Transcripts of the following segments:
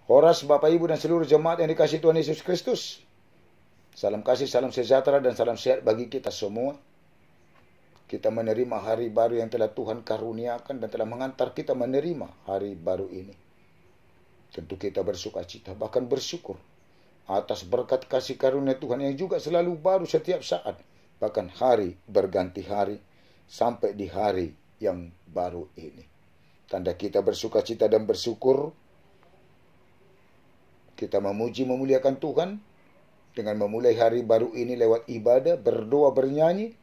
Horas, Bapak Ibu dan seluruh jemaat yang dikasihi Tuhan Yesus Kristus. Salam kasih, salam sejahtera dan salam sehat bagi kita semua. Kita menerima hari baru yang telah Tuhan karuniakan dan telah mengantar kita menerima hari baru ini. Tentu kita bersukacita, bahkan bersyukur atas berkat kasih karunia Tuhan yang juga selalu baru setiap saat. Bahkan hari berganti hari sampai di hari yang baru ini. Tanda kita bersukacita dan bersyukur, kita memuji memuliakan Tuhan dengan memulai hari baru ini lewat ibadah, berdoa, bernyanyi.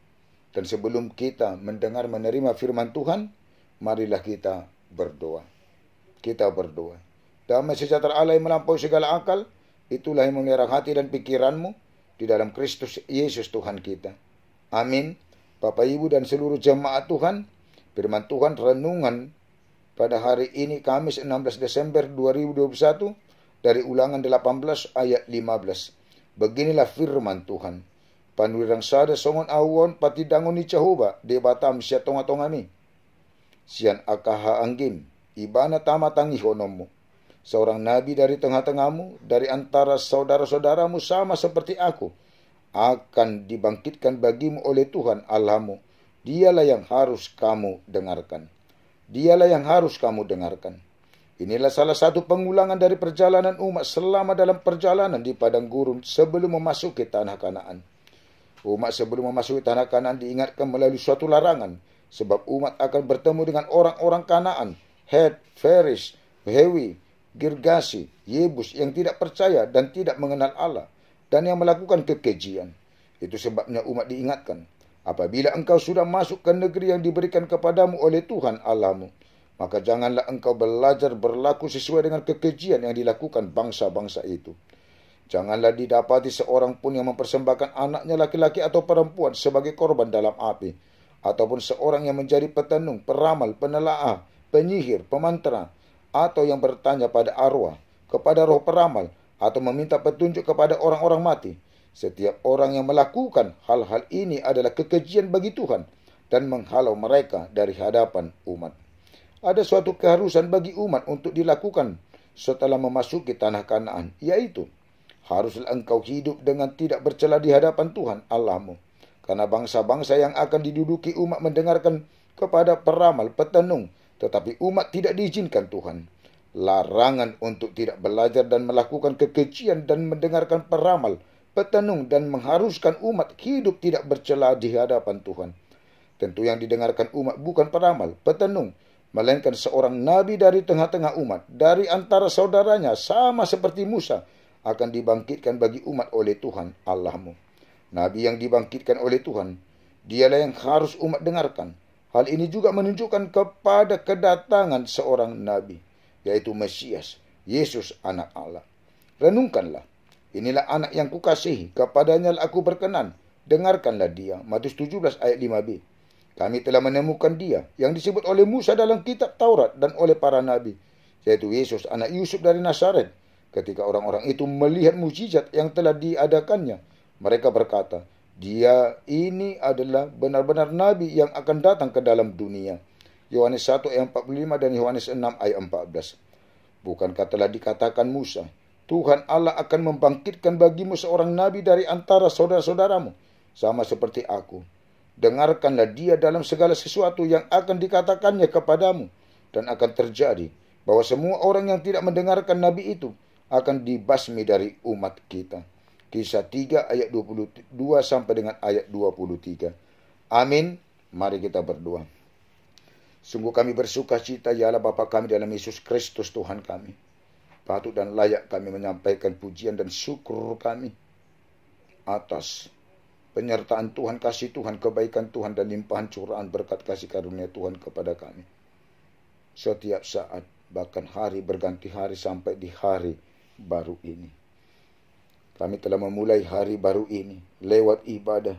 Dan sebelum kita mendengar menerima firman Tuhan, marilah kita berdoa. Kita berdoa. Damai sejahtera Allah yang melampaui segala akal, itulah yang memelihara hati dan pikiranmu di dalam Kristus Yesus Tuhan kita. Amin. Bapak Ibu dan seluruh jemaat Tuhan, firman Tuhan renungan pada hari ini Kamis 16 Desember 2021 dari Ulangan 18 ayat 15. Beginilah firman Tuhan. Panwirang sada songon awon pati dangon ni Jehovah de batam siya tonga-tongami. Sian akaha anggim, ibana tamatang ihonomu. Seorang nabi dari tengah-tengahmu, dari antara saudara-saudaramu sama seperti aku, akan dibangkitkan bagimu oleh Tuhan Allahmu. Dialah yang harus kamu dengarkan. Dialah yang harus kamu dengarkan. Inilah salah satu pengulangan dari perjalanan umat selama dalam perjalanan di padang gurun sebelum memasuki tanah Kanaan. Umat sebelum memasuki tanah Kanaan diingatkan melalui suatu larangan, sebab umat akan bertemu dengan orang-orang Kanaan, Het, Feris, Hewi, Girgasi, Yebus yang tidak percaya dan tidak mengenal Allah, dan yang melakukan kekejian. Itu sebabnya umat diingatkan, apabila engkau sudah masuk ke negeri yang diberikan kepadamu oleh Tuhan Allahmu, maka janganlah engkau belajar berlaku sesuai dengan kekejian yang dilakukan bangsa-bangsa itu. Janganlah didapati seorang pun yang mempersembahkan anaknya laki-laki atau perempuan sebagai korban dalam api, ataupun seorang yang menjadi petenung, peramal, penelaah, penyihir, pemantra, atau yang bertanya pada arwah, kepada roh peramal, atau meminta petunjuk kepada orang-orang mati. Setiap orang yang melakukan hal-hal ini adalah kekejian bagi Tuhan dan menghalau mereka dari hadapan umat. Ada suatu keharusan bagi umat untuk dilakukan setelah memasuki tanah Kanaan, yaitu haruslah engkau hidup dengan tidak bercela di hadapan Tuhan Allahmu. Karena bangsa-bangsa yang akan diduduki umat mendengarkan kepada peramal, petenung, tetapi umat tidak diizinkan Tuhan. Larangan untuk tidak belajar dan melakukan kekejian dan mendengarkan peramal, petenung, dan mengharuskan umat hidup tidak bercela di hadapan Tuhan. Tentu yang didengarkan umat bukan peramal, petenung, melainkan seorang nabi dari tengah-tengah umat, dari antara saudaranya, sama seperti Musa, akan dibangkitkan bagi umat oleh Tuhan Allahmu. Nabi yang dibangkitkan oleh Tuhan, dialah yang harus umat dengarkan. Hal ini juga menunjukkan kepada kedatangan seorang nabi, yaitu Mesias, Yesus anak Allah. Renungkanlah, inilah anak yang kukasihi, kepadanya aku berkenan, dengarkanlah dia. Matius 17 ayat 5b. Kami telah menemukan dia, yang disebut oleh Musa dalam kitab Taurat dan oleh para nabi, yaitu Yesus anak Yusuf dari Nazaret. Ketika orang-orang itu melihat mukjizat yang telah diadakannya, mereka berkata, dia ini adalah benar-benar nabi yang akan datang ke dalam dunia. Yohanes 1 ayat 45 dan Yohanes 6 ayat 14. Bukankah telah dikatakan Musa, Tuhan Allah akan membangkitkan bagimu seorang nabi dari antara saudara-saudaramu, sama seperti aku. Dengarkanlah dia dalam segala sesuatu yang akan dikatakannya kepadamu, dan akan terjadi bahwa semua orang yang tidak mendengarkan nabi itu akan dibasmi dari umat kita. Kisah 3 ayat 22 sampai dengan ayat 23. Amin. Mari kita berdoa. Sungguh kami bersukacita, ya Allah Bapa kami dalam Yesus Kristus Tuhan kami. Patut dan layak kami menyampaikan pujian dan syukur kami atas penyertaan Tuhan, kasih Tuhan, kebaikan Tuhan, dan limpahan curahan berkat kasih karunia Tuhan kepada kami. Setiap saat, bahkan hari berganti hari sampai di hari baru ini. Kami telah memulai hari baru ini lewat ibadah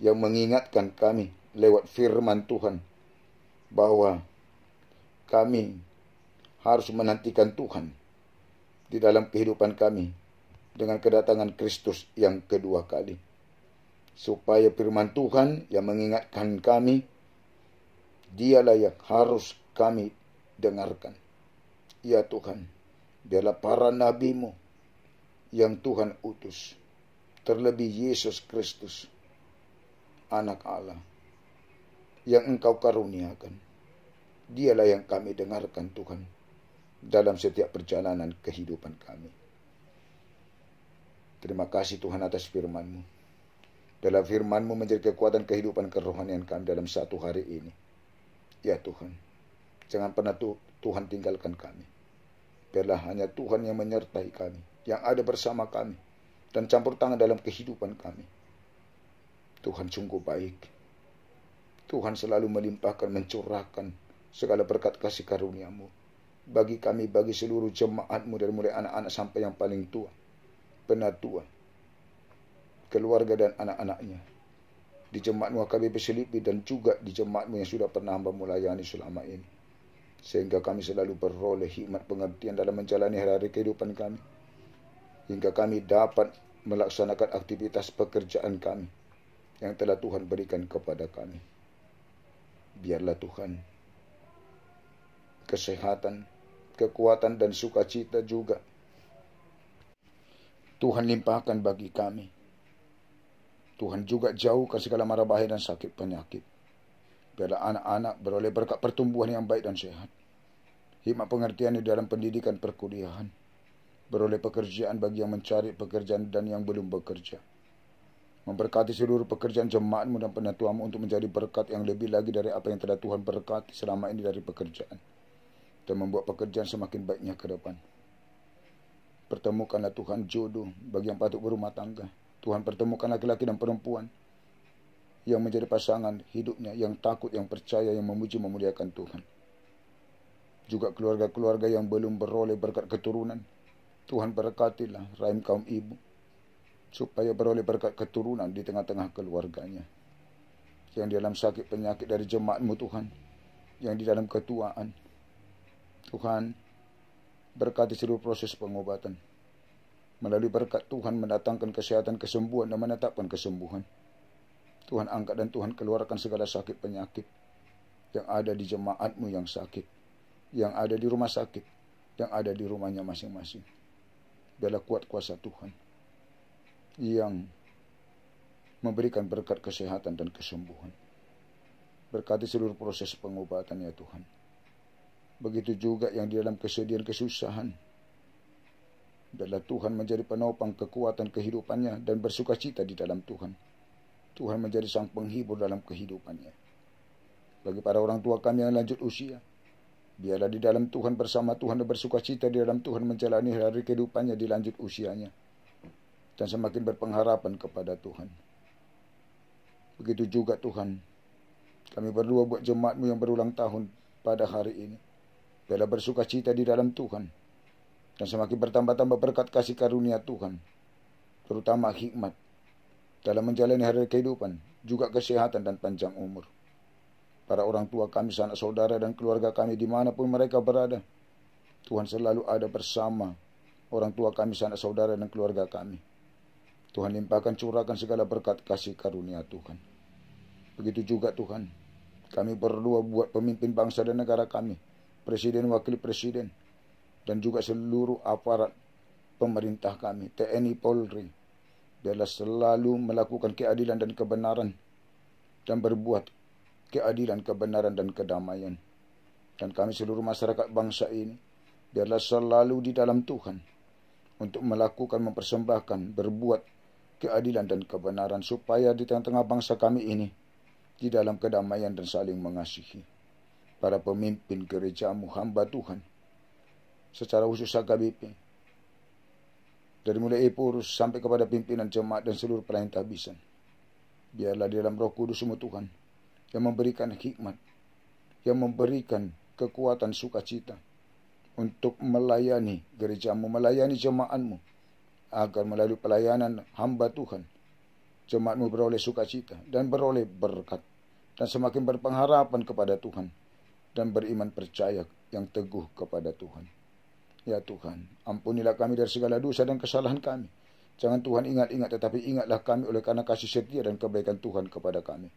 yang mengingatkan kami lewat firman Tuhan bahwa kami harus menantikan Tuhan di dalam kehidupan kami dengan kedatangan Kristus yang kedua kali. Supaya firman Tuhan yang mengingatkan kami, dialah yang harus kami dengarkan. Ya Tuhan, Biarlah para nabi-Mu yang Tuhan utus, terlebih Yesus Kristus, Anak Allah, yang Engkau karuniakan. Dialah yang kami dengarkan Tuhan, dalam setiap perjalanan kehidupan kami. Terima kasih Tuhan atas firman-Mu. Dalam firman-Mu menjadi kekuatan kehidupan kerohanian kami dalam satu hari ini. Ya Tuhan, jangan pernah Tuhan tinggalkan kami. Biarlah hanya Tuhan yang menyertai kami, yang ada bersama kami, dan campur tangan dalam kehidupan kami. Tuhan sungguh baik. Tuhan selalu melimpahkan, mencurahkan segala berkat kasih karunia-Mu bagi kami, bagi seluruh jemaat-Mu, dari mulai anak-anak sampai yang paling tua, penatua, keluarga dan anak-anaknya, di jemaat-Mu HKBP Selipi dan juga di jemaat-Mu yang sudah pernah Hamba melayani selama ini, sehingga kami selalu beroleh hikmat pengertian dalam menjalani hari-hari kehidupan kami, hingga kami dapat melaksanakan aktivitas pekerjaan kami yang telah Tuhan berikan kepada kami. Biarlah Tuhan kesehatan, kekuatan dan sukacita juga Tuhan limpahkan bagi kami. Tuhan juga jauhkan segala mara bahaya dan sakit penyakit. Biarlah anak-anak beroleh berkat pertumbuhan yang baik dan sehat, hikmat pengertian di dalam pendidikan perkuliahan, beroleh pekerjaan bagi yang mencari pekerjaan dan yang belum bekerja. Memberkati seluruh pekerjaan jemaat-Mu dan penatua-Mu untuk menjadi berkat yang lebih lagi dari apa yang telah Tuhan berkati selama ini dari pekerjaan, dan membuat pekerjaan semakin baiknya ke depan. Pertemukanlah Tuhan jodoh bagi yang patut berumah tangga. Tuhan pertemukan laki-laki dan perempuan yang menjadi pasangan hidupnya, yang takut, yang percaya, yang memuji memuliakan Tuhan. Juga keluarga-keluarga yang belum beroleh berkat keturunan, Tuhan berkatilah rahim kaum ibu, supaya beroleh berkat keturunan di tengah-tengah keluarganya. Yang di dalam sakit penyakit dari jemaat-Mu Tuhan, yang di dalam ketuaan, Tuhan berkati seluruh proses pengobatan. Melalui berkat Tuhan mendatangkan kesehatan, kesembuhan, dan menetapkan kesembuhan. Tuhan angkat dan Tuhan keluarkan segala sakit penyakit yang ada di jemaat-Mu yang sakit, yang ada di rumah sakit, yang ada di rumahnya masing-masing. Biarlah kuat kuasa Tuhan yang memberikan berkat kesehatan dan kesembuhan. Berkati seluruh proses pengobatan ya Tuhan. Begitu juga yang di dalam kesedihan, kesusahan. Biarlah Tuhan menjadi penopang kekuatan kehidupannya dan bersukacita di dalam Tuhan. Tuhan menjadi sang penghibur dalam kehidupannya. Bagi para orang tua kami yang lanjut usia, biarlah di dalam Tuhan, bersama Tuhan, dan bersukacita di dalam Tuhan menjalani hari kehidupannya di lanjut usianya, dan semakin berpengharapan kepada Tuhan. Begitu juga Tuhan, kami berdua buat jemaat-Mu yang berulang tahun pada hari ini. Biarlah bersukacita di dalam Tuhan, dan semakin bertambah-tambah berkat kasih karunia Tuhan, terutama hikmat dalam menjalani hari kehidupan, juga kesehatan dan panjang umur. Para orang tua kami, sanak saudara dan keluarga kami dimanapun mereka berada, Tuhan selalu ada bersama orang tua kami, sanak saudara dan keluarga kami. Tuhan limpahkan, curahkan segala berkat kasih karunia Tuhan. Begitu juga Tuhan, kami berdua buat pemimpin bangsa dan negara kami, presiden, wakil presiden, dan juga seluruh aparat pemerintah kami, TNI, Polri. Biarlah selalu melakukan keadilan dan kebenaran, dan berbuat keadilan, kebenaran, dan kedamaian. Dan kami seluruh masyarakat bangsa ini, biarlah selalu di dalam Tuhan, untuk melakukan, mempersembahkan, berbuat keadilan dan kebenaran, supaya di tengah-tengah bangsa kami ini, di dalam kedamaian dan saling mengasihi. Para pemimpin gereja-Mu, hamba Tuhan, secara khusus HKBP, dari mulai Epurus sampai kepada pimpinan jemaat dan seluruh pelayan tabisan, biarlah di dalam Roh Kudus-Mu Tuhan, yang memberikan hikmat, yang memberikan kekuatan sukacita untuk melayani gereja-Mu, melayani jemaat-Mu, agar melalui pelayanan hamba Tuhan, jemaat-Mu beroleh sukacita dan beroleh berkat, dan semakin berpengharapan kepada Tuhan, dan beriman percaya yang teguh kepada Tuhan. Ya Tuhan, ampunilah kami dari segala dosa dan kesalahan kami. Jangan Tuhan ingat-ingat, tetapi ingatlah kami oleh karena kasih setia dan kebaikan Tuhan kepada kami.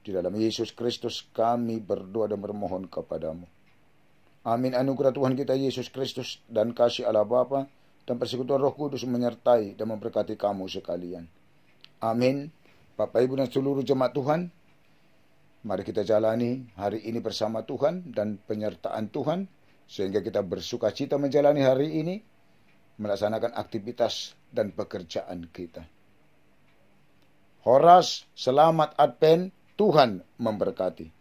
Di dalam Yesus Kristus kami berdoa dan bermohon kepadamu. Amin. Anugerah Tuhan kita Yesus Kristus dan kasih Allah Bapa dan persekutuan Roh Kudus menyertai dan memberkati kamu sekalian. Amin. Bapak Ibu dan seluruh jemaat Tuhan, mari kita jalani hari ini bersama Tuhan dan penyertaan Tuhan, sehingga kita bersuka cita menjalani hari ini, melaksanakan aktivitas dan pekerjaan kita. Horas, selamat Advent, Tuhan memberkati.